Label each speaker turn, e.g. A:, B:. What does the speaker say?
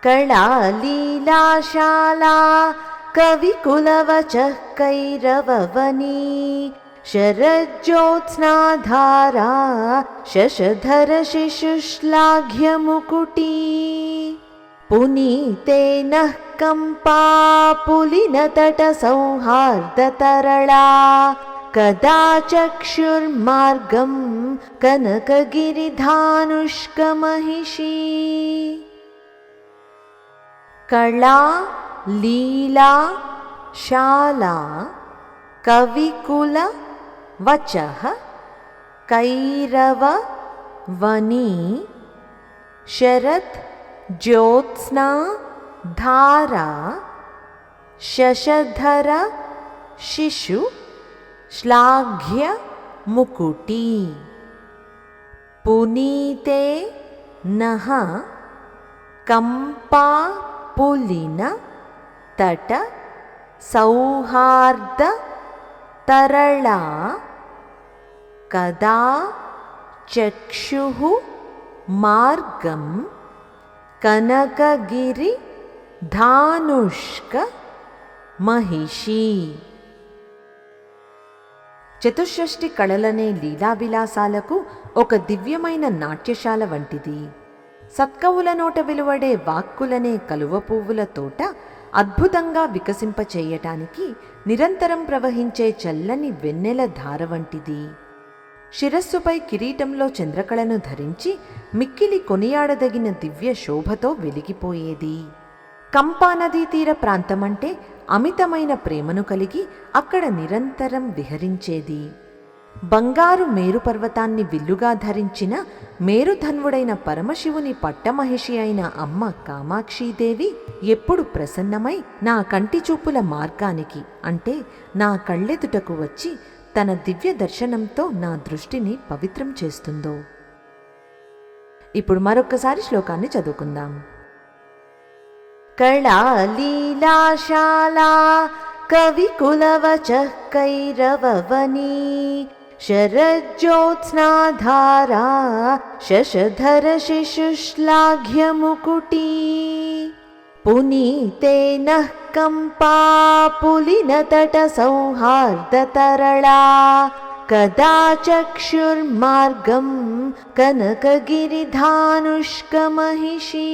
A: कलालीलाशाला कविकुलवचः कैरववनी शरज्योत्स्नाधारा शशधरशिशुश्लाघ्यमुकुटी पुनीतेनः कम्पा पुलिनतटसौहार्दतरला कदा चक्षुर्मार्गं कनकगिरिधानुष्कमहिषी। कला लीला शाला कविकुल वचः कैरव वनी शरत् ज्योत्स्ना धारा शशधर शिशु श्लाघ्य मुकुटी पुनीते नः कंपा पुलिन तट सौहार्द तरला कदा चक्षुः मार्गं कनकगिरि धानुष्क महिषी। చతుషష్ఠి కళలనే లీలా విలాసాలకు ఒక దివ్యమైన నాట్యశాల వంటిది. సత్కవుల నోట వెలువడే వాక్కులనే కలువ పువ్వుల తోట అద్భుతంగా వికసింపచేయటానికి నిరంతరం ప్రవహించే చల్లని వెన్నెల ధార వంటిది. శిరస్సుపై కిరీటంలో చంద్రకళను ధరించి మిక్కిలి కొనియాడదగిన దివ్య శోభతో వెలిగిపోయేది. కంపా నదీ తీర ప్రాంతమంటే అమితమైన ప్రేమను కలిగి అక్కడ నిరంతరం విహరించేది. బంగారు మేరు పర్వతాన్ని విల్లుగా ధరించిన మేరుధన్వుడైన పరమశివుని పట్టమహిషి అయిన అమ్మ కామాక్షీదేవి ఎప్పుడు ప్రసన్నమై నా కంటి చూపుల మార్గానికి అంటే నా కళ్ళెదుటకు వచ్చి తన దివ్య దర్శనంతో నా దృష్టిని పవిత్రం చేస్తుందో. ఇప్పుడు మరొక్కసారి శ్లోకాన్ని చదువుకుందాం. कलालीलाशाला कविकुलवचः कैरववनी शरज्योत्स्नाधारा शशधरशिशुश्लाघ्यमुकुटी पुनीतेनः कम्पा पुलिनतटसौहार्दतरला कदा चक्षुर्मार्गं कनकगिरिधानुष्कमहिषी।